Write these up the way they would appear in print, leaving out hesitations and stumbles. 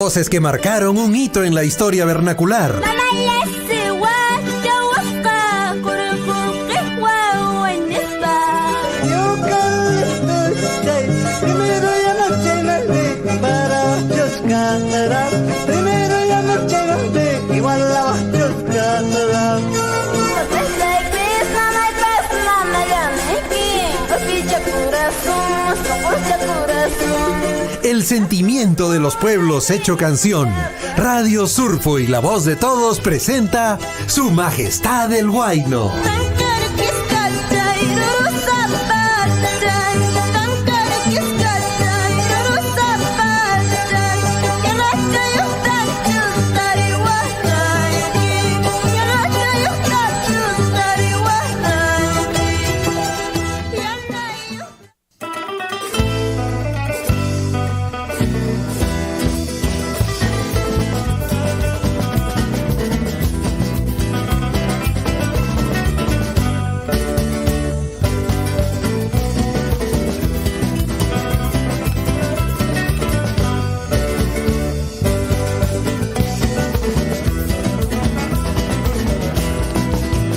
Voces que marcaron un hito en la historia vernacular. El sentimiento de los pueblos hecho canción. Radio Surfo y la voz de todos presenta Su Majestad el Huayno.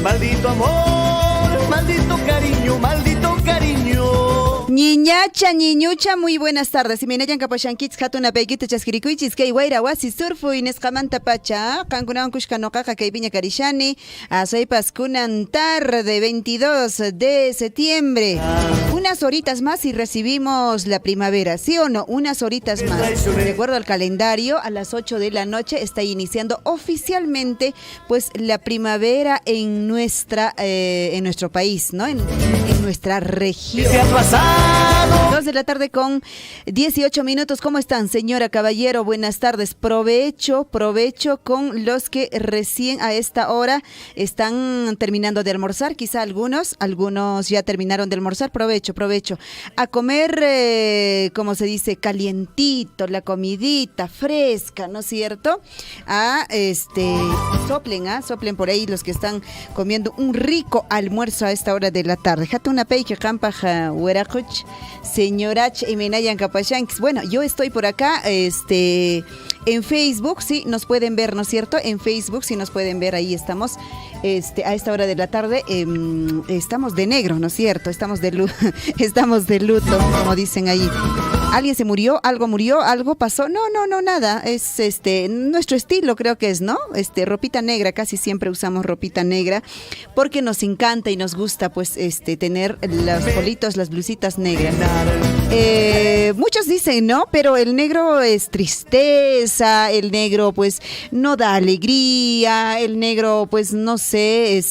Maldito amor, maldito cariño, maldito cariño. Niñacha, niñucha, muy buenas tardes. Minayan kapashankits hatuna peguita chasquiricuichis kay wayra wasi surfu inesqamanta pacha. Kankunawan kushkanoqaqa kay piña karishani. Asaypas kunan tarde 22 de septiembre. Unas horitas más y recibimos la primavera, ¿sí o no? Unas horitas más. De acuerdo al calendario, a las 8 de la noche está iniciando oficialmente pues la primavera en nuestro país, ¿no? En nuestra región. 2 de la tarde con 18 minutos. ¿Cómo están, señora Caballero? Buenas tardes. Provecho con los que recién a esta hora están terminando de almorzar. Quizá algunos ya terminaron de almorzar. Provecho. A comer, como se dice, calientito, la comidita fresca, ¿no es cierto? Soplen por ahí los que están comiendo un rico almuerzo a esta hora de la tarde. Hatuna peike kampaja hueracuch. Señorach y Menayan Capashanks. Bueno, yo estoy por acá, en Facebook, sí, nos pueden ver, ¿no es cierto? En Facebook, sí nos pueden ver, ahí estamos, a esta hora de la tarde, estamos de negro, ¿no es cierto? Estamos de luto, como dicen ahí. ¿Alguien se murió? ¿Algo pasó? No, nada, es nuestro estilo, creo que es, ¿no? Ropita negra, casi siempre usamos ropita negra, porque nos encanta y nos gusta, pues, tener los politos, las blusitas negras. Muchos dicen, ¿no? Pero el negro es tristeza, el negro, pues, no da alegría, el negro, pues, no sé,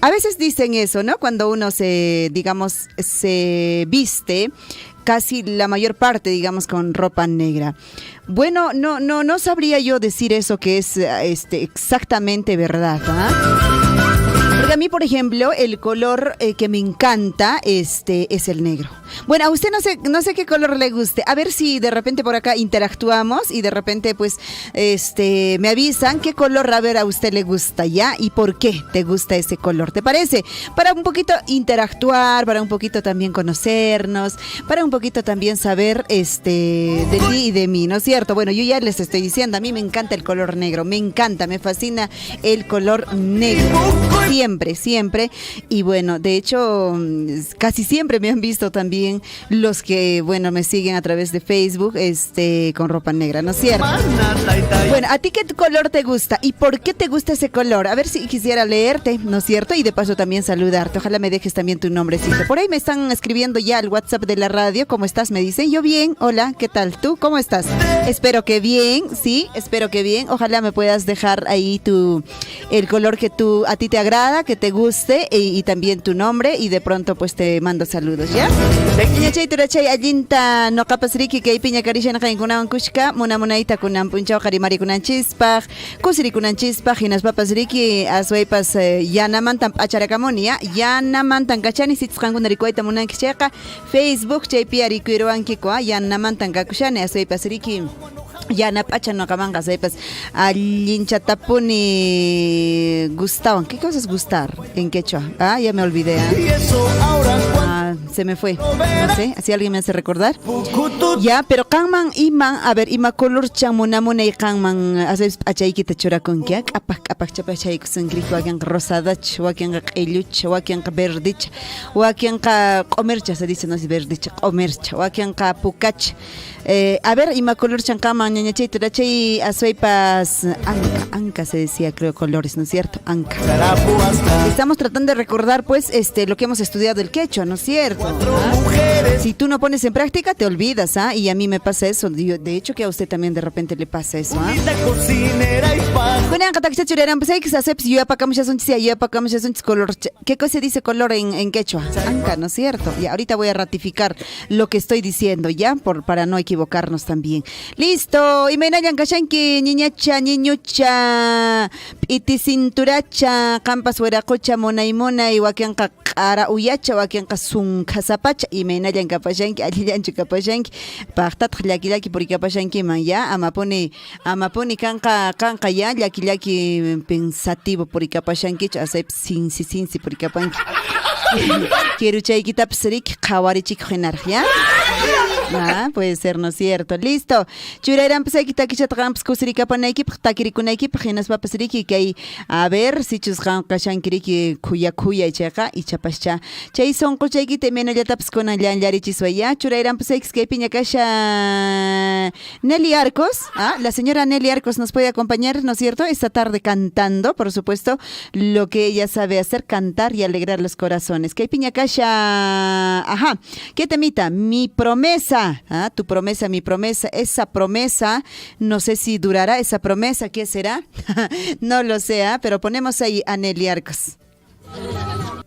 a veces dicen eso, ¿no? Cuando uno se viste, casi la mayor parte, digamos, con ropa negra. Bueno, no sabría yo decir eso que es exactamente verdad, ¿ah? Porque a mí, por ejemplo, el color que me encanta es el negro. Bueno, a usted no sé qué color le guste. A ver si de repente por acá interactuamos y de repente pues me avisan qué color a usted le gusta, ¿ya? Y por qué te gusta ese color, ¿te parece? Para un poquito interactuar, para un poquito también conocernos, para un poquito también saber de ti y de mí, ¿no es cierto? Bueno, yo ya les estoy diciendo, a mí me encanta el color negro, me fascina el color negro. Siempre. Y bueno, de hecho, casi siempre me han visto también los que, bueno, me siguen a través de Facebook, con ropa negra, ¿no es cierto? Bueno, ¿a ti qué color te gusta? ¿Y por qué te gusta ese color? A ver si quisiera leerte, ¿no es cierto? Y de paso también saludarte. Ojalá me dejes también tu nombrecito. Por ahí me están escribiendo ya al WhatsApp de la radio. ¿Cómo estás? Me dicen. Yo bien. Hola, ¿qué tal? ¿Tú cómo estás? Espero que bien, sí, espero que bien. Ojalá me puedas dejar ahí el color que a ti te agrada, que te guste y también tu nombre y de pronto pues te mando saludos, ¿ya? Ñachay turachay allinta noqapasriki kay piña karishana qaynkunawan kushka munamunayta kunan punchaw qarimari kunanchispaq kusiri kunanchispaq hinaspapasriki aswaypas yanamantan p'acharakamuni, ¿ya? Yanamantan kachani sitisqankuna rikuayta munanki chayqa Facebook chaypi arikuiruwankiku, yanamantan kakushani aswaypasriki yana pacha no acaban pues alinchatapuni gustawan. ¿Qué cosa es gustar en quechua? Ya me olvidé. Se me fue. No sé, si alguien me hace recordar. Ya, pero kanman iman, a ver, ima color chamunamuna y kanman, haces achaykita churakunkiak, apak chapachayku sangrik, wakian rosadach, wakian qilluch, wakian verdich, wakian comercha, se dice, no es verdich, comercha, wakian pukach. A ver, ima color chankaman, ñañachayto, rachay azuepas, anca se decía, creo, colores, ¿no es cierto? Anca. Estamos tratando de recordar, pues, lo que hemos estudiado el quechua, ¿no es cierto? Si tú no pones en práctica, te olvidas, ¿ah? Y a mí me pasa eso. De hecho, que a usted también de repente le pasa eso, ¿ah? ¿Qué cosa dice color en quechua? Anca, ¿no es cierto? Y ahorita voy a ratificar lo que estoy diciendo, ¿ya? Para no equivocarnos también. Listo. Y me nayan kashanki, niñacha, niñucha, iti cinturacha, campas hueracocha, mona y wakianka ara uyacha, wakianka sunkasapacha, y me nayan kapashanki, alillanchu kapashanki, pactat llaki purikapashanki man, ya, amaponi kanka ya, llaki pensativo purikapashanki, asep sinsi purikapanki. Quiero chaykita psrik, kawarichik genar, ya. Ah, puede ser, ¿no es cierto? Listo. Churairan pesakita kichatramps kusirikapanayki, takirikunayki, jinas papasiriki, que a ver si chusgan kashankiriki kuya chaqa y chapascha. Chay son cochayki temena yataps con allanlarichisuaya. Churairan pesakis que piña kasha Nelly Arcos. Ah, la señora Nelly Arcos nos puede acompañar, ¿no es cierto? Esta tarde cantando, por supuesto, lo que ella sabe hacer, cantar y alegrar los corazones. Que piña kasha. Ajá. ¿Qué temita? Mi promesa. ¿Ah? Tu promesa, mi promesa, esa promesa, no sé si durará esa promesa, ¿qué será? No lo sé, ¿ah? Pero ponemos ahí a Nelly Arcos. ¡Vamos,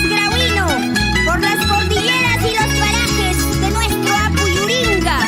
Grauino! Por las cordilleras y los parajes de nuestro Apuyuringa.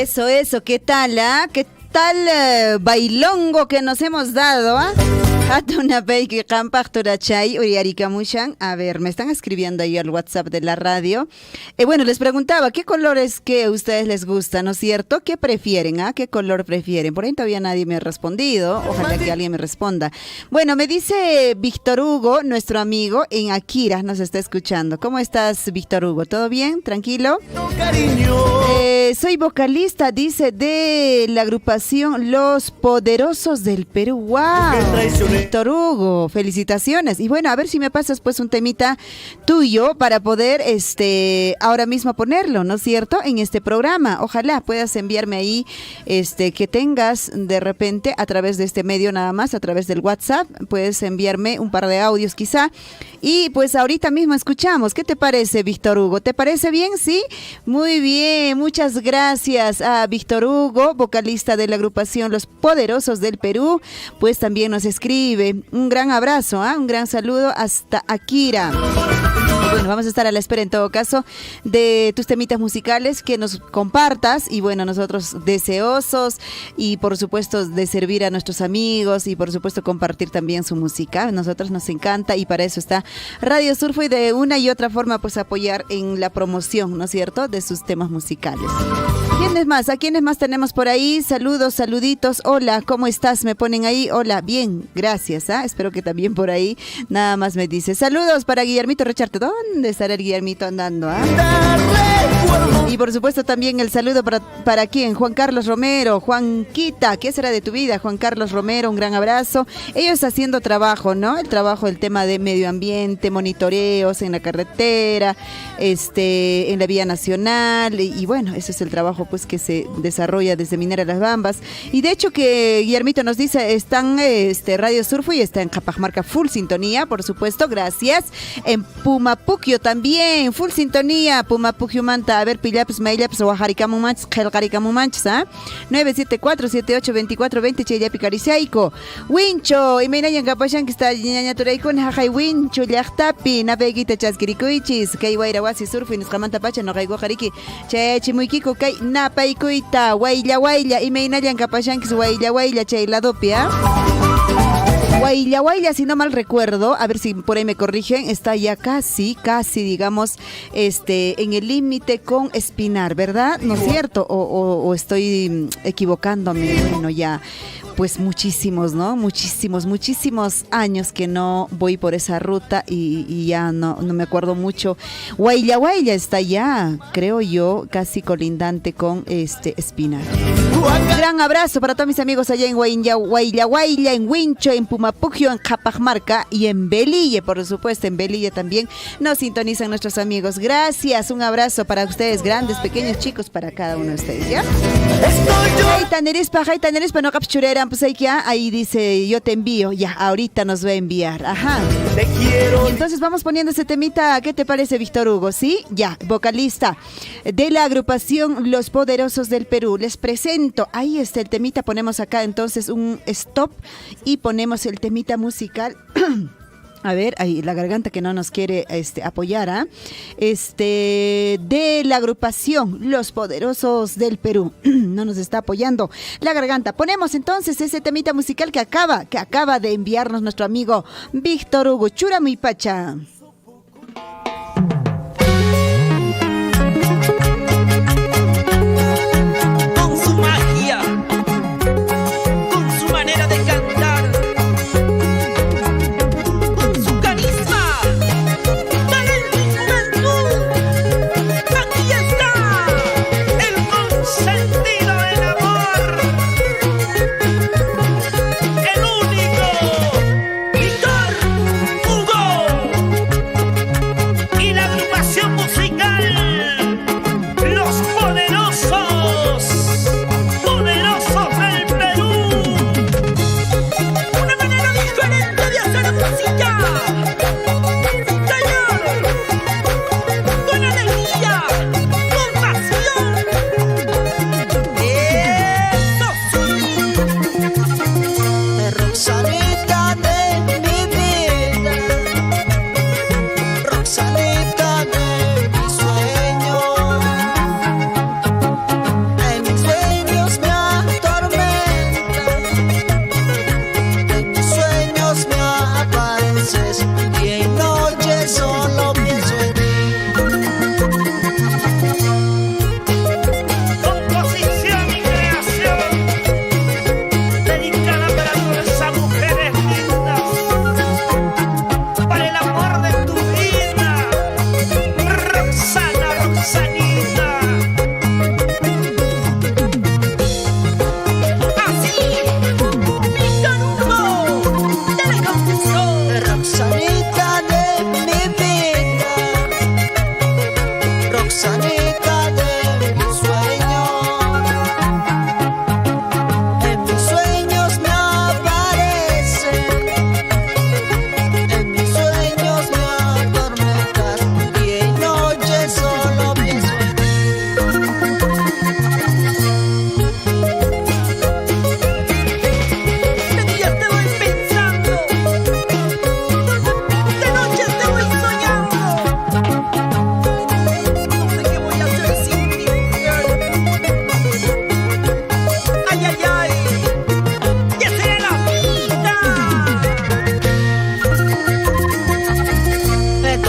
Eso, ¿qué tal, ah? ¿Qué tal bailongo que nos hemos dado, ah? A ver, me están escribiendo ahí al WhatsApp de la radio. Bueno, les preguntaba, ¿qué colores que a ustedes les gusta, no es cierto? ¿Qué prefieren, ah? ¿Qué color prefieren? Por ahí todavía nadie me ha respondido. Ojalá que alguien me responda. Bueno, me dice Víctor Hugo, nuestro amigo, en Akira, nos está escuchando. ¿Cómo estás, Víctor Hugo? ¿Todo bien? ¿Tranquilo? Soy vocalista, dice, de la agrupación Los Poderosos del Perú. ¡Wow! Víctor Hugo, felicitaciones. Y bueno, a ver si me pasas pues un temita tuyo para poder ahora mismo ponerlo, ¿no es cierto? En este programa. Ojalá puedas enviarme ahí que tengas de repente a través de este medio nada más, a través del WhatsApp, puedes enviarme un par de audios quizá. Y pues ahorita mismo escuchamos. ¿Qué te parece, Víctor Hugo? ¿Te parece bien? ¿Sí? Muy bien, muchas gracias a Víctor Hugo, vocalista de la agrupación Los Poderosos del Perú, pues también nos escribe. Un gran abrazo, un gran saludo hasta Akira. Bueno, vamos a estar a la espera en todo caso de tus temitas musicales que nos compartas y bueno, nosotros deseosos y por supuesto de servir a nuestros amigos y por supuesto compartir también su música. A nosotros nos encanta y para eso está Radio Surfo y de una y otra forma pues apoyar en la promoción, ¿no es cierto?, de sus temas musicales. ¿Quiénes más? ¿A quiénes más tenemos por ahí? Saludos, saluditos. Hola, ¿cómo estás? Me ponen ahí. Hola, bien, gracias. Espero que también por ahí nada más me dice. Saludos para Guillermito Recharte. ¿Dónde estará el Guillermito andando? Y por supuesto también el saludo para quién, Juan Carlos Romero, Juanquita, ¿qué será de tu vida? Juan Carlos Romero, un gran abrazo. Ellos haciendo trabajo, ¿no? El trabajo, el tema de medio ambiente, monitoreos en la carretera, en la vía nacional y bueno, ese es el trabajo pues que se desarrolla desde Minera Las Bambas. Y de hecho que Guillermito nos dice, están Radio Surfo y está en Capamarca full sintonía, por supuesto, gracias. En Pumapuquio también, full sintonía, Pumapuquio Manta, a ver, Pillaps, Maylaps, Oaxaricamu Manchs, Gelgaricamu Manchs, 974-78-24-20, Cheyapi Cariciaico, Wincho, y Menayan Capachan, que está Ñaña Turaikun, Jajay Wincho, Llachtapi, Napeguita Chasquiricuichis, Kaiwairawasi Surfo, y Niscamanta Pacha, no Raigo Jariki, Chechimuikiko, Kai Napaikuita, Wailla, y Menayan Capachan, que es Wailla, Cheiladopia. Guaylla, si no mal recuerdo, a ver si por ahí me corrigen, está ya casi, digamos, en el límite con Espinar, ¿verdad? ¿No es cierto? O estoy equivocándome, bueno, ya, pues muchísimos, ¿no? Muchísimos años que no voy por esa ruta y ya no me acuerdo mucho. Guaylla está ya, creo yo, casi colindante con Espinar. Un gran abrazo para todos mis amigos allá en Guaylla, en Wincho, en Pumapuquio, en Capamarca y en Belille, por supuesto, en Belille también nos sintonizan nuestros amigos. Gracias, un abrazo para ustedes, grandes, pequeños, chicos, para cada uno de ustedes, ¿ya? Tanerispa, no capchureran, pues ahí dice, yo te envío, ya, ahorita nos va a enviar, ajá. Te quiero. Entonces vamos poniendo ese temita, ¿qué te parece, Víctor Hugo? ¿Sí? Ya, vocalista de la agrupación Los Poderosos del Perú, les presento, ahí está el temita, ponemos acá entonces un stop y ponemos el temita musical. A ver, ahí la garganta que no nos quiere apoyar, ¿ah? De la agrupación Los Poderosos del Perú. No nos está apoyando la garganta. Ponemos entonces ese temita musical que acaba de enviarnos nuestro amigo Víctor Hugo. Churamuy Pacha. Con su magia, con su manera de cantar, con su carisma, talento y juventud. Aquí está el consentido del amor, el único Víctor Hugo y la agrupación musical Los Poderosos del Perú. Una manera diferente de hacer música. Señor, con alegría, con pasión. Eso sí. Roxanita de mi vida, Roxanita de mi sueño, en mis sueños.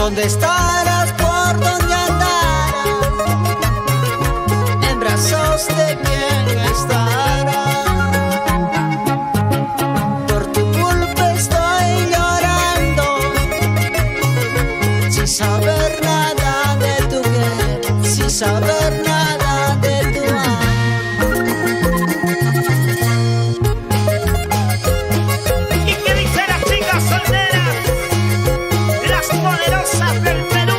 ¿Dónde estarás? ¿Por dónde andarás? En brazos de quién estarás. Por tu culpa estoy llorando, sin saber nada de tu querer, sin saber nada de tu amor. ¿Y qué dicen las chicas solteras? Las poderosas del Perú.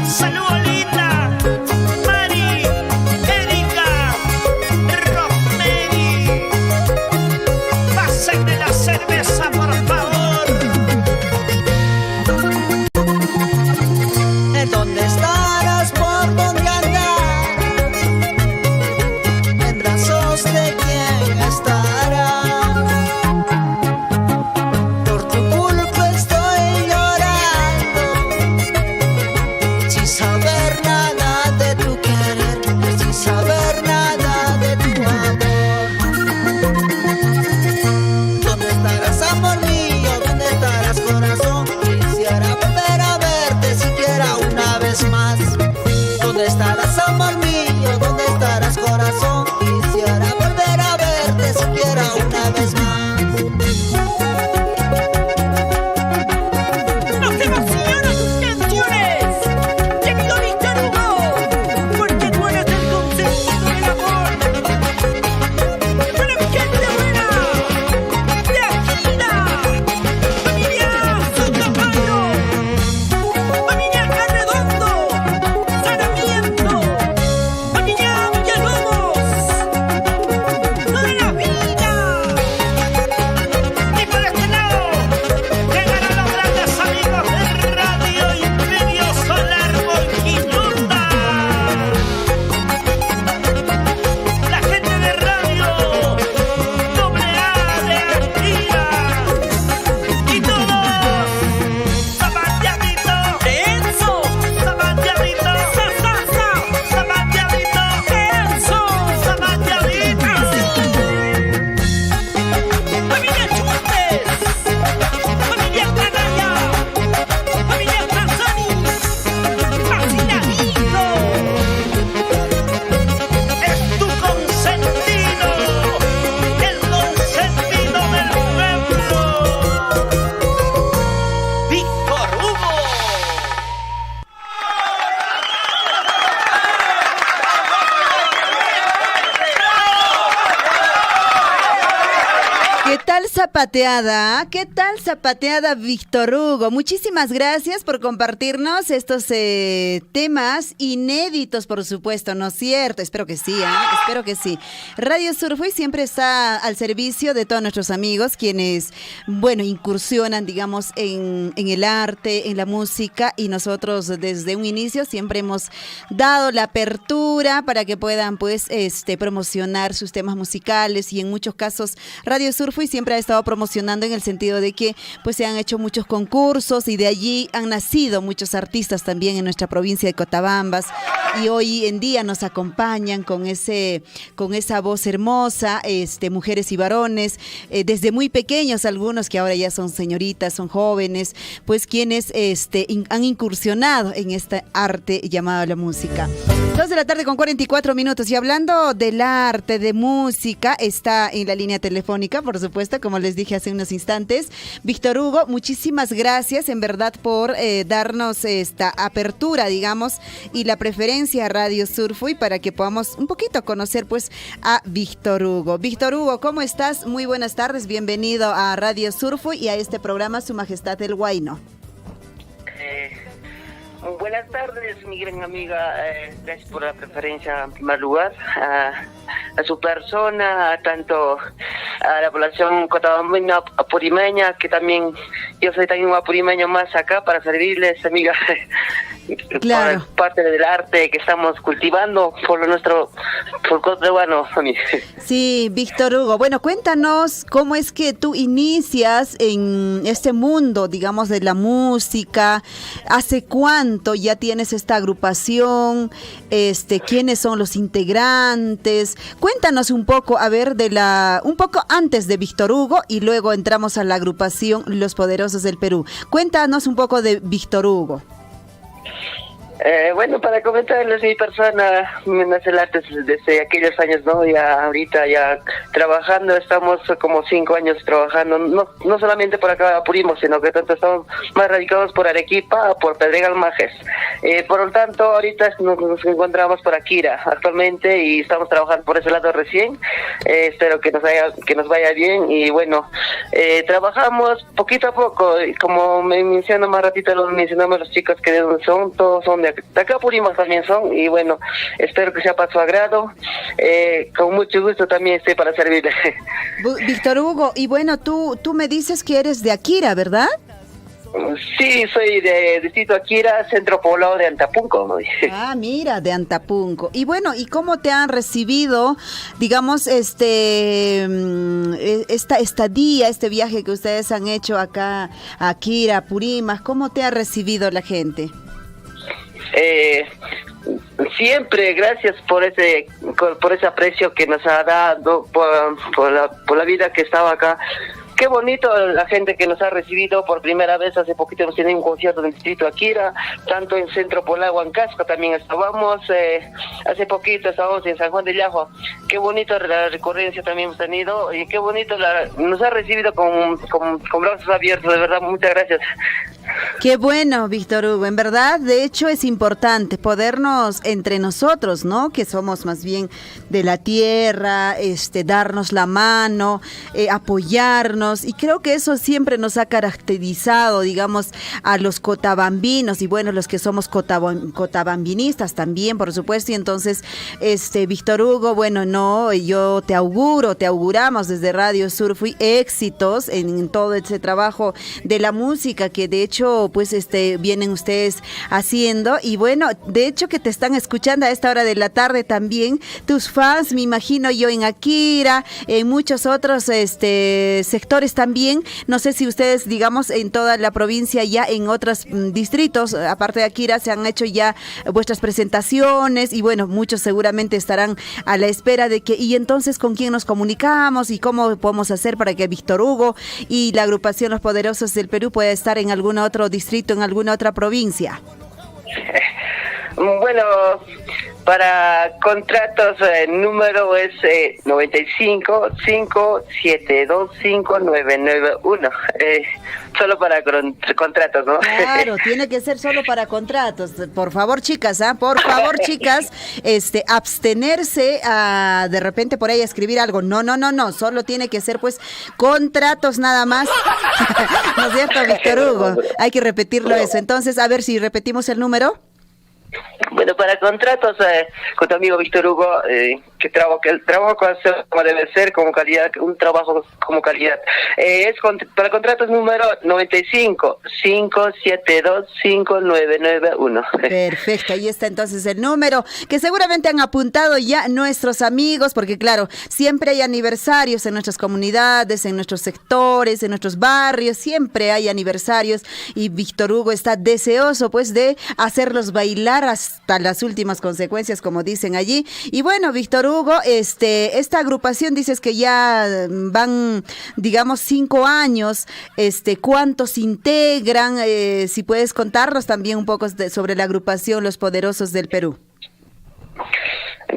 Saludos linda, Mari, Erika, Rosemary. Pásenme la cerveza, por favor. ¿Dónde estarás? ¿Por dónde andarás? En brazos de quién estarás. Por tu culpa estoy llorando, sin saber nada de tu querer, sin saber nada de tu amor. ¿Dónde estarás, amor mío? ¿Dónde estarás, corazón? Quisiera volver a verte siquiera una vez más. ¿Dónde estarás, amor mío? ¿Dónde estarás, corazón? Quisiera volver a verte siquiera una vez más. Nos emocionan tus canciones, querido Víctor Hugo, porque tú eres el consentido del amor. Para mi gente buena, de Aquila, familia Sotomayor, familia Arredondo, Sarmiento, familia Villalobos, lo de la vida. Y por este lado, llegaron los grandes amigos de Radio Imperio Solar Boquinota. La gente de Radio AA de Aquila. Y todos, zapateadito, Enzo, zapateadito, zapateadito, Enzo, zapateadito. Familia Chutes, familia Canalla, familia Tanzani, Marcinadito, es tu consentido, el consentido del pueblo, Víctor Hugo. ¿Qué tal zapateada? ¿Qué tal zapateada, Víctor Hugo? Muchísimas gracias por compartirnos estos temas inéditos, por supuesto, ¿no es cierto? Espero que sí, espero que sí. Radio Surfway siempre está al servicio de todos nuestros amigos, quienes, bueno, incursionan, digamos, en el arte, en la música, y nosotros desde un inicio siempre hemos dado la apertura para que puedan, pues, promocionar sus temas musicales, y en muchos casos Radio Surfway siempre ha estado promocionando en el sentido de que pues se han hecho muchos concursos y de allí han nacido muchos artistas también en nuestra provincia de Cotabambas, y hoy en día nos acompañan con esa voz hermosa, mujeres y varones, desde muy pequeños, algunos que ahora ya son señoritas, son jóvenes, pues quienes han incursionado en este arte llamado la música. 2:44 p.m. Y hablando del arte, de música, está en la línea telefónica, por supuesto, como les dije hace unos instantes, Víctor Hugo. Muchísimas gracias, en verdad, por darnos esta apertura, digamos, y la preferencia a Radio Surfway para que podamos un poquito conocer, pues, a Víctor Hugo. Víctor Hugo, ¿cómo estás? Muy buenas tardes, bienvenido a Radio Surfway y a este programa Su Majestad el Huayno. Buenas tardes, mi gran amiga. Gracias por la preferencia en primer lugar a su persona, tanto a la población cotabambina, apurimeña, que también yo soy también un apurimeño más acá para servirles, amiga. Claro. parte del arte que estamos cultivando por nuestro folclore peruano. Sí, Víctor Hugo. Bueno, cuéntanos cómo es que tú inicias en este mundo, digamos, de la música. ¿Hace cuánto ya tienes esta agrupación? ¿Quiénes son los integrantes? Cuéntanos un poco, a ver, un poco antes de Víctor Hugo y luego entramos a la agrupación Los Poderosos del Perú. Cuéntanos un poco de Víctor Hugo. Bueno, para comentarles, mi persona me nace el arte desde aquellos años, ¿no? Ya ahorita ya trabajando, estamos como 5 años trabajando, no solamente por acá Apurímac, sino que tanto estamos más radicados por Arequipa, por Pedregal Majes. Por lo tanto, ahorita nos encontramos por Akira actualmente y estamos trabajando por ese lado recién. Espero que nos vaya bien y bueno, trabajamos poquito a poco, como me mencionó más ratito, mencionamos los chicos que de dónde son, todos son de acá Apurímac también son, y bueno, espero que sea para su agrado. Con mucho gusto también estoy para servirle. Víctor Hugo, y bueno, tú me dices que eres de Akira, ¿verdad? Sí, soy de distrito Akira, centro poblado de Antapunco. Ah, mira, de Antapunco. Y bueno, ¿y cómo te han recibido, digamos, esta estadía, este viaje que ustedes han hecho acá a Akira, Apurímac? ¿Cómo te ha recibido la gente? Siempre gracias por ese aprecio que nos ha dado por la vida que estaba acá. Qué bonito la gente que nos ha recibido por primera vez. Hace poquito hemos tenido un concierto en el distrito Akira, tanto en Centro Poblado, Huancasco también estábamos, hace poquito estábamos en San Juan de Llajua. Qué bonito la recurrencia también hemos tenido y qué bonito nos ha recibido con brazos abiertos, de verdad, muchas gracias. Qué bueno, Víctor Hugo, en verdad, de hecho es importante podernos entre nosotros, ¿no? Que somos más bien de la tierra, darnos la mano, apoyarnos, y creo que eso siempre nos ha caracterizado, digamos, a los cotabambinos, y bueno, los que somos cotabambinistas también, por supuesto, y entonces, Víctor Hugo, bueno, no, yo te auguramos desde Radio Surfui éxitos en todo ese trabajo de la música que de hecho pues vienen ustedes haciendo, y bueno, de hecho que te están escuchando a esta hora de la tarde también tus fans, me imagino yo, en Akira, en muchos otros sectores también. No sé si ustedes, digamos, en toda la provincia, ya en otros distritos, aparte de Akira, se han hecho ya vuestras presentaciones, y bueno, muchos seguramente estarán a la espera de que, y entonces, ¿con quién nos comunicamos y cómo podemos hacer para que Víctor Hugo y la agrupación Los Poderosos del Perú pueda estar en alguna otro distrito, en alguna otra provincia? Bueno, para contratos el número es 95-572-5991. Solo para contratos, ¿no? Claro, tiene que ser solo para contratos. Por favor, chicas, por favor, chicas, abstenerse a de repente por ahí escribir algo. No, solo tiene que ser pues contratos nada más. ¿No es cierto, Víctor Hugo? Hay que repetirlo eso. Entonces, a ver si repetimos el número. Bueno, para contratos con tu amigo Víctor Hugo, que el trabajo como debe ser, como calidad, un trabajo como calidad. Para contratos número 95-572-5991. Perfecto, ahí está entonces el número, que seguramente han apuntado ya nuestros amigos, porque claro, siempre hay aniversarios en nuestras comunidades, en nuestros sectores, en nuestros barrios, siempre hay aniversarios, y Víctor Hugo está deseoso pues de hacerlos bailar hasta las últimas consecuencias, como dicen allí. Y bueno, Víctor Hugo, esta agrupación dices que ya van, digamos, 5 años. ¿Cuántos integran? Si puedes contarnos también un poco sobre la agrupación Los Poderosos del Perú.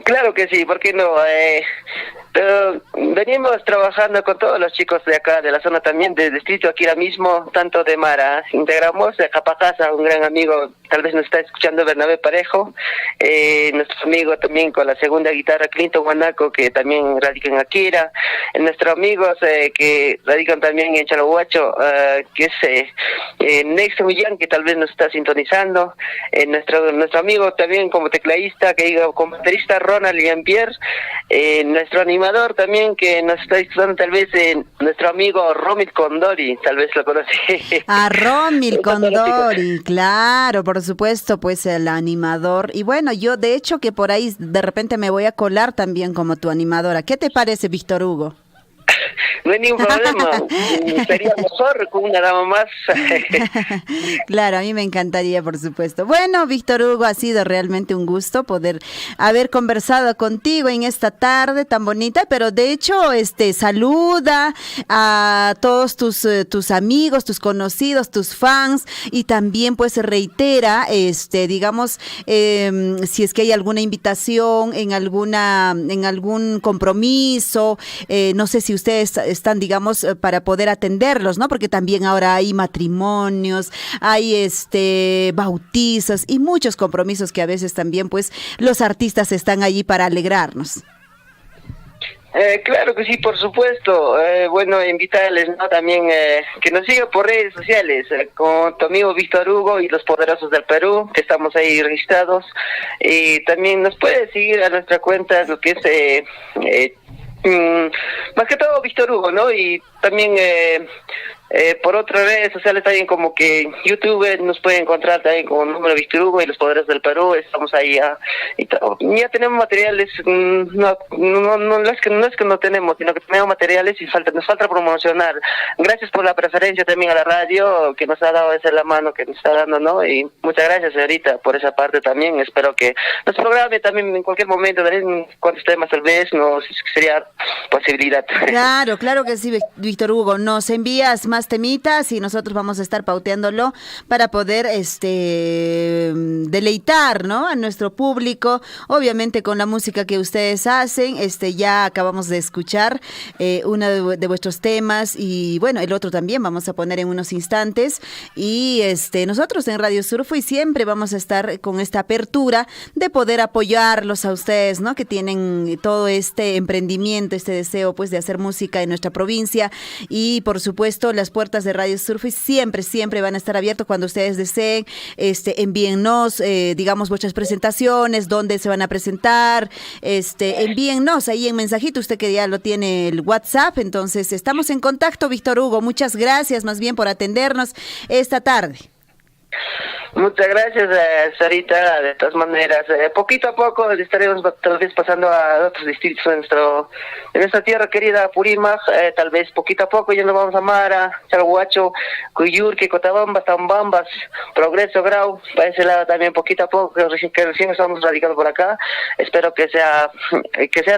Claro que sí, ¿por qué no? Venimos trabajando con todos los chicos de acá, de la zona también, del distrito Akira mismo, tanto de Mara. Integramos a Capacasa, un gran amigo, tal vez nos está escuchando, Bernabé Parejo, nuestro amigo también con la segunda guitarra, Clinton Guanaco, que también radica en Akira, nuestros amigos que radican también en Chalahuacho, que es Nexo Millán, que tal vez nos está sintonizando, nuestro amigo también como tecladista, como baterista, Ronald Jean-Pierre, nuestro animal animador también que nos está escuchando, tal vez nuestro amigo Romil Condori, tal vez lo conoce. A Romil Condori, claro, por supuesto, pues el animador. Y bueno, yo de hecho que por ahí de repente me voy a colar también como tu animadora. ¿Qué te parece, Víctor Hugo? No hay ningún problema, sería mejor con una dama más. Claro, a mí me encantaría, por supuesto. Bueno, Víctor Hugo, ha sido realmente un gusto poder haber conversado contigo en esta tarde tan bonita, pero de hecho, saluda a todos tus amigos, tus conocidos, tus fans, y también pues reitera, digamos, si es que hay alguna invitación en algún compromiso, no sé si ustedes están, digamos, para poder atenderlos, ¿no? Porque también ahora hay matrimonios, hay bautizos y muchos compromisos que a veces también, pues, los artistas están allí para alegrarnos. Claro que sí, por supuesto. Bueno, invitarles, ¿no? También que nos sigan por redes sociales, con tu amigo Víctor Hugo y los Poderosos del Perú, que estamos ahí registrados. Y también nos puede seguir a nuestra cuenta, lo que es más que todo Víctor Hugo, ¿no? Y también por otras redes sociales también, como que YouTube nos puede encontrar también con el número Víctor Hugo y los Poderes del Perú. Estamos ahí ya tenemos materiales, no es que no tenemos, sino que tenemos materiales y nos falta promocionar. Gracias por la preferencia también a la radio que nos ha dado esa la mano que nos está dando, ¿no? Y muchas gracias, señorita, por esa parte también. Espero que nos programe también en cualquier momento, también cuántos temas tal vez nos sería posibilidad. Claro que sí, Víctor Hugo, nos envías más temitas y nosotros vamos a estar pauteándolo para poder deleitar, ¿no?, a nuestro público, obviamente con la música que ustedes hacen. Ya acabamos de escuchar uno de vuestros temas y bueno, el otro también vamos a poner en unos instantes, y nosotros en Radio Surfo y siempre vamos a estar con esta apertura de poder apoyarlos a ustedes, ¿no?, que tienen todo este emprendimiento, este deseo pues de hacer música en nuestra provincia. Y por supuesto las puertas de Radio Surfo siempre van a estar abiertas cuando ustedes deseen. Envíennos, digamos, vuestras presentaciones, dónde se van a presentar, envíennos ahí en mensajito, usted que ya lo tiene el WhatsApp. Entonces estamos en contacto, Víctor Hugo, muchas gracias más bien por atendernos esta tarde. Muchas gracias, Sarita. De todas maneras, poquito a poco estaremos tal vez pasando a otros distritos de nuestra tierra querida, Purímac. Tal vez poquito a poco ya nos vamos a Mara, Chalhuacho, Cuyurque, Cotabamba, Tambambas, Progreso, Grau, para ese lado también poquito a poco, que recién estamos radicados por acá. Espero que sea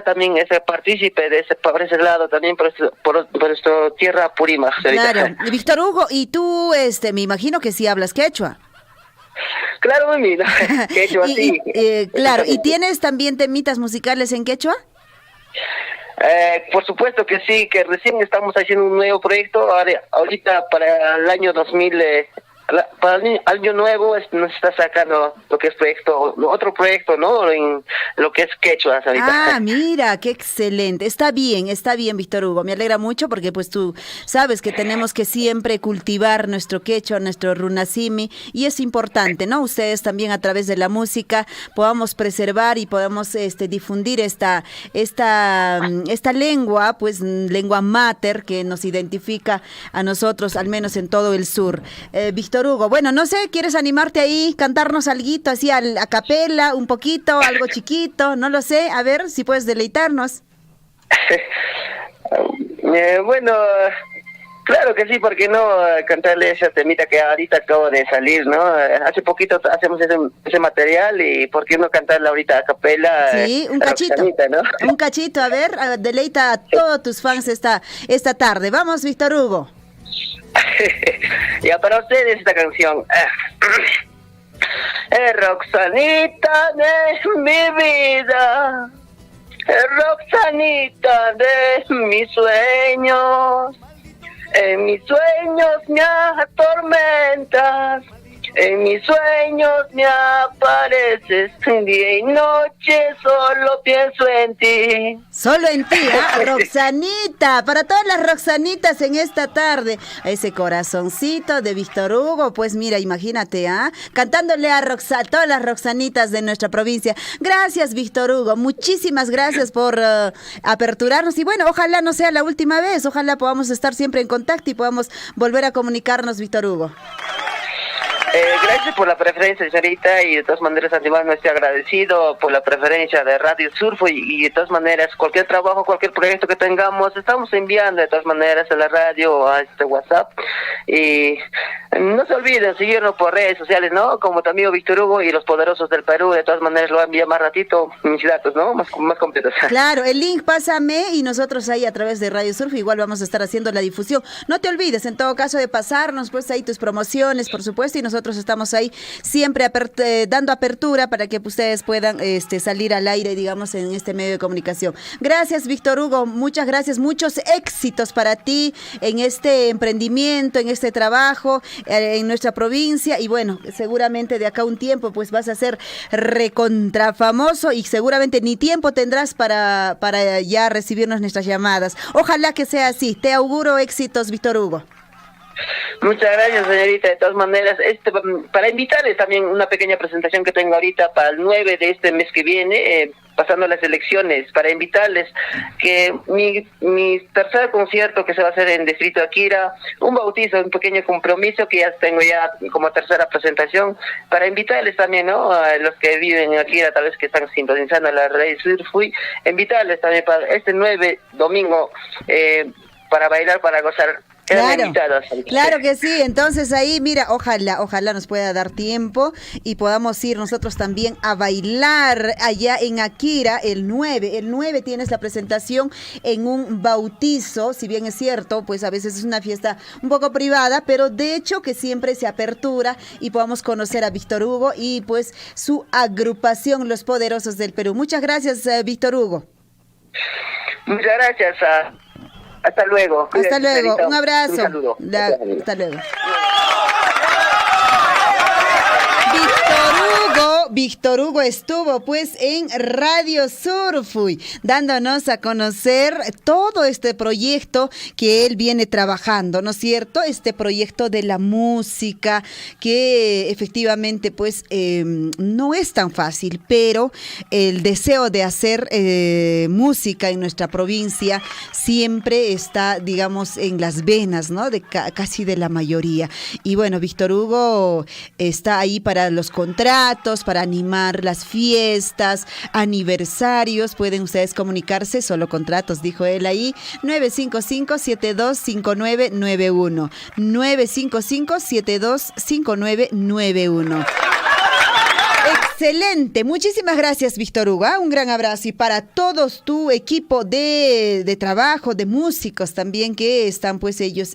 también ese partícipe por ese lado también, por nuestra tierra Purímac, Sarita. Claro, Víctor Hugo, y tú, me imagino que sí hablas quechua. Claro, mami, quechua, sí. Claro, ¿y tienes también temitas musicales en quechua? Por supuesto que sí, que recién estamos haciendo un nuevo proyecto. Ahorita para el año 2000, para el año nuevo nos está sacando lo que es otro proyecto, ¿no? En lo que es quechua ahorita. Ah, mira, qué excelente. Está bien, Víctor Hugo. Me alegra mucho porque pues tú sabes que tenemos que siempre cultivar nuestro quechua, nuestro runasimi, y es importante, ¿no? Ustedes también a través de la música podamos preservar y podamos difundir esta lengua, pues lengua mater que nos identifica a nosotros, al menos en todo el sur. Víctor Hugo, bueno, no sé, ¿quieres animarte ahí, cantarnos alguito así a capela, un poquito, algo chiquito? No lo sé, a ver si puedes deleitarnos. Bueno, claro que sí, ¿por qué no cantarle esa temita que ahorita acabo de salir, ¿no? Hace poquito hacemos ese material, y ¿por qué no cantarla ahorita a capela? Sí, un cachito, ¿no? Un cachito, a ver, deleita a todos tus fans esta tarde. Vamos, Víctor Hugo. Ya para ustedes esta canción. Roxanita de mi vida, Roxanita de mis sueños, en mis sueños me atormentas, En mis sueños me apareces, día y noche solo pienso en ti. Solo en ti, ¿ah? Roxanita, para todas las Roxanitas en esta tarde, a ese corazoncito de Víctor Hugo, pues mira, imagínate, ¿ah? Cantándole a todas las Roxanitas de nuestra provincia. Gracias, Víctor Hugo, muchísimas gracias por aperturarnos y bueno, ojalá no sea la última vez, ojalá podamos estar siempre en contacto y podamos volver a comunicarnos, Víctor Hugo. Gracias por la preferencia, señorita, y de todas maneras, antemano estoy agradecido por la preferencia de Radio Surfo y de todas maneras, cualquier trabajo, cualquier proyecto que tengamos, estamos enviando de todas maneras a la radio, a este WhatsApp, y no se olviden seguirnos por redes sociales, ¿no? Como tu amigo Víctor Hugo y los poderosos del Perú, de todas maneras lo voy a enviar más ratito, mis datos, ¿no? Más completos. Claro, el link pásame y nosotros ahí a través de Radio Surfo igual vamos a estar haciendo la difusión. No te olvides, en todo caso, de pasarnos pues ahí tus promociones, por supuesto, y nosotros estamos ahí siempre dando apertura para que ustedes puedan salir al aire, digamos, en este medio de comunicación. Gracias, Víctor Hugo, muchas gracias, muchos éxitos para ti en este emprendimiento, en este trabajo, en nuestra provincia, y bueno, seguramente de acá a un tiempo pues vas a ser recontrafamoso y seguramente ni tiempo tendrás para ya recibirnos nuestras llamadas. Ojalá que sea así, te auguro éxitos, Víctor Hugo. Muchas gracias, señorita. De todas maneras, para invitarles también una pequeña presentación que tengo ahorita para el 9 de este mes que viene, pasando las elecciones, para invitarles que mi tercer concierto que se va a hacer en Distrito Akira, un bautizo, un pequeño compromiso que ya tengo ya como tercera presentación, para invitarles también, ¿no? A los que viven en Akira, tal vez que están sintonizando la Radio Surfui, invitarles también para este 9 domingo, para bailar, para gozar. Claro que sí, entonces ahí mira, ojalá nos pueda dar tiempo y podamos ir nosotros también a bailar allá en Akira el 9 tienes la presentación en un bautizo, si bien es cierto, pues a veces es una fiesta un poco privada, pero de hecho que siempre se apertura y podamos conocer a Víctor Hugo y pues su agrupación Los Poderosos del Perú. Muchas gracias, Víctor Hugo. Muchas gracias. Hasta luego. Hasta luego. Un abrazo. Un saludo. Hasta luego. Víctor Hugo estuvo pues en Radio Surfui dándonos a conocer todo este proyecto que él viene trabajando, ¿no es cierto? Este proyecto de la música que efectivamente pues no es tan fácil, pero el deseo de hacer música en nuestra provincia siempre está, digamos, en las venas, ¿no? De casi de la mayoría. Y bueno, Víctor Hugo está ahí para los contratos, para animar las fiestas, aniversarios. Pueden ustedes comunicarse, solo contratos, dijo él ahí, 955-725991. 955-725991. Excelente, muchísimas gracias, Víctor Hugo, un gran abrazo y para todos tu equipo de trabajo, de músicos también que están pues ellos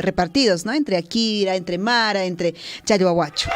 repartidos, ¿no? Entre Akira, entre Mara, entre Chayoahuacho.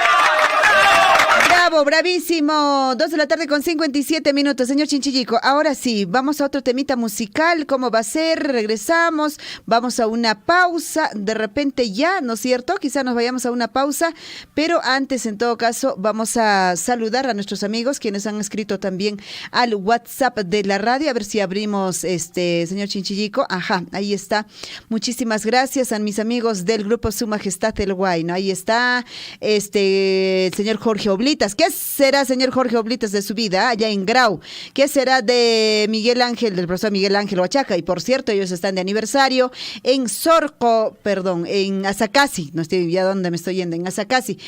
Bravo, bravísimo. 2:57 p.m. Señor Chinchillico, ahora sí, vamos a otro temita musical. ¿Cómo va a ser? Regresamos, vamos a una pausa. De repente ya, ¿no es cierto? Quizá nos vayamos a una pausa, pero antes, en todo caso, vamos a saludar a nuestros amigos quienes han escrito también al WhatsApp de la radio. A ver si abrimos, señor Chinchillico. Ajá, ahí está. Muchísimas gracias a mis amigos del grupo Su Majestad el Huayno. Ahí está, el señor Jorge Oblitas. ¿Qué será, señor Jorge Oblitas, de su vida allá en Grau? ¿Qué será de Miguel Ángel, del profesor Miguel Ángel Huachaca? Y por cierto, ellos están de aniversario en en Azacasi. No estoy ya dónde me estoy yendo, en Azacasi.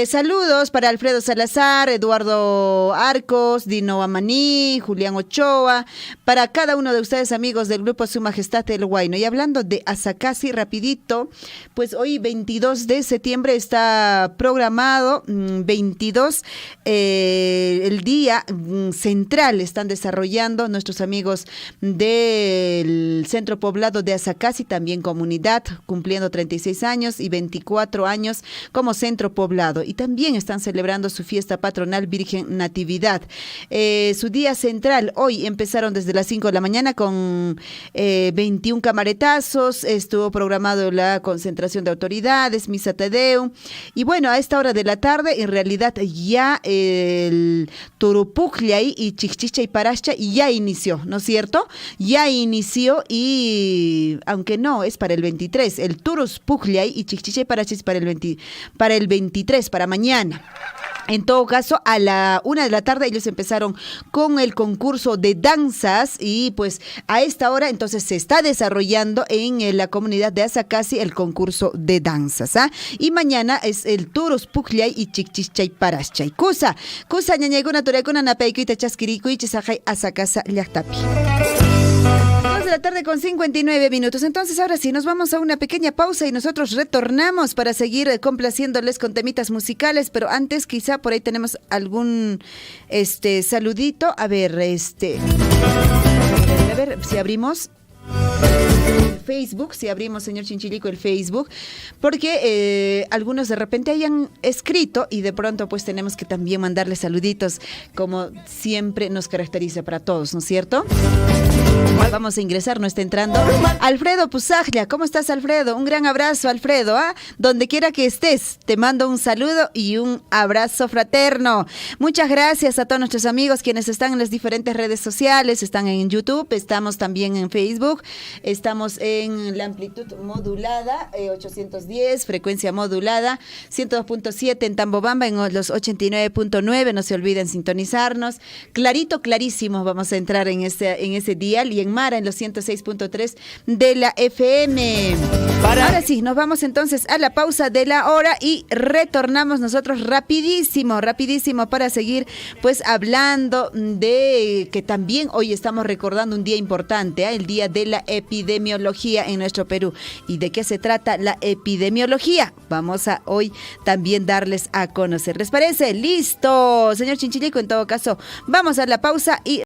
Saludos para Alfredo Salazar, Eduardo Arcos, Dino Amaní, Julián Ochoa, para cada uno de ustedes, amigos del grupo Su Majestad el Huayno. Y hablando de Azacasi, rapidito, pues hoy 22 de septiembre está programado, 22 minutos. El día central están desarrollando nuestros amigos del Centro Poblado de Azacasi, también comunidad, cumpliendo 36 años y 24 años como centro poblado. Y también están celebrando su fiesta patronal Virgen Natividad. Su día central hoy empezaron desde las 5 de la mañana con 21 camaretazos. Estuvo programado la concentración de autoridades, misa te Deum. Y bueno, a esta hora de la tarde, en realidad ya el Turupucllay y Chichicha y Parascha ya inició, ¿no es cierto? Ya inició y, aunque no, es para el 23, el Turupucllay y Chichicha y Parascha es para el 23, para mañana. En todo caso, a la 1 de la tarde ellos empezaron con el concurso de danzas y pues a esta hora entonces se está desarrollando en la comunidad de Azacasi el concurso de danzas. Y mañana es el Turupucllay y Chichicha Paraschay. Kusa ñañaykuna turaykuna napaykuita chaskirikuy chisajay Azacasa llaqtapi. 2 de la tarde con 59 minutos. Entonces ahora sí, nos vamos a una pequeña pausa y nosotros retornamos para seguir complaciéndoles con temitas musicales, pero antes quizá por ahí tenemos algún saludito. A ver, si abrimos el Facebook, si abrimos, señor Chinchilico, el Facebook, porque algunos de repente hayan escrito y de pronto pues tenemos que también mandarles saluditos, como siempre nos caracteriza para todos, ¿no es cierto? Vamos a ingresar, no está entrando. Alfredo Pusaglia, ¿cómo estás, Alfredo? Un gran abrazo, Alfredo, donde quiera que estés, te mando un saludo y un abrazo fraterno. Muchas gracias a todos nuestros amigos quienes están en las diferentes redes sociales, están en YouTube, estamos también en Facebook, estamos en la amplitud modulada, 810, frecuencia modulada, 102.7 en Tambobamba, en los 89.9, no se olviden sintonizarnos. Clarito, clarísimo, vamos a entrar en ese dial y en Mara en los 106.3 de la FM. Ahora sí, nos vamos entonces a la pausa de la hora y retornamos nosotros rapidísimo para seguir pues hablando de que también hoy estamos recordando un día importante, el día de la epidemiología en nuestro Perú. ¿Y de qué se trata la epidemiología? Vamos a hoy también darles a conocer. ¿Les parece? ¡Listo! Señor Chinchilico, en todo caso, vamos a la pausa y